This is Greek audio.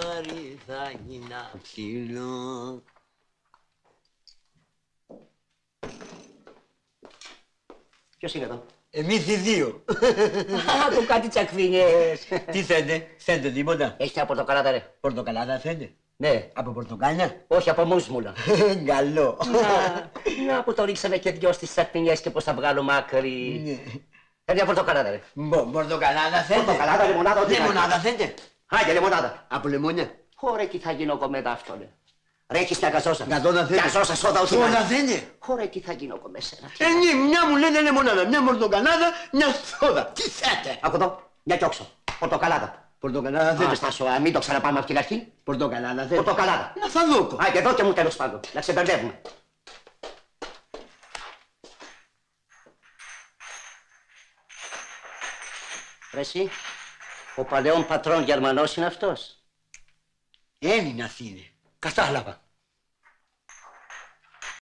ζευγάρι θα γίνει ένα ψηλό. Ποιος είναι εδώ? Εμείς οι δύο. Άκου κάτι τσακβίνιες. Τι θέλετε, θέλετε τίποτα? Έχετε από πορτοκαλάδα, ρε? Πορτοκαλάδα θέλετε? Ναι. Από πορτοκάλια? Όχι, από μουσμουλα. Καλό. Να που το ρίξαμε και δυο στις τσακβίνιες και πώς θα βγάλουμε άκρη. Θέλει μια πορτοκαλάδα, ρε. Πορτοκαλάδα θέλετε? Πορτοκαλάδα, λεμονάδα, ό,τι Λεμονάδα θέλετε? Άντε, λεμονάδα. Από λεμόνια? Χωρέ, τι θα γίνω εγώ μετά αυτό, ρε. Ρε, έχεις μια γαζόσα. Γαζόσα θέλετε? Γαζόσα, σόδα, ό,τι Σόδα να. θέλετε? Χωρέ, τι θα γίνω εγώ με σένα. Ναι, μια μου λένε λεμονάδα, μια πορτοκαλάδα, μια σόδα. Τι θέλετε? Άκου εδώ, μια κιόξο. Πορτοκαλάδα. Πορτοκαλάδα θέλετε? Στάσο, μην το ξαναπάμε από την αρχή. Πορτοκαλάδα θέλετε? Πορτοκαλάδα. Να θα δω. Άντε, εδώ και μου τέλος πάντων. Να ξεμπερδεύουμε. Ρε εσύ, ο παλαιόν πατρόν Γερμανός είναι αυτός. Έλληνας είναι. Κατάλαβα.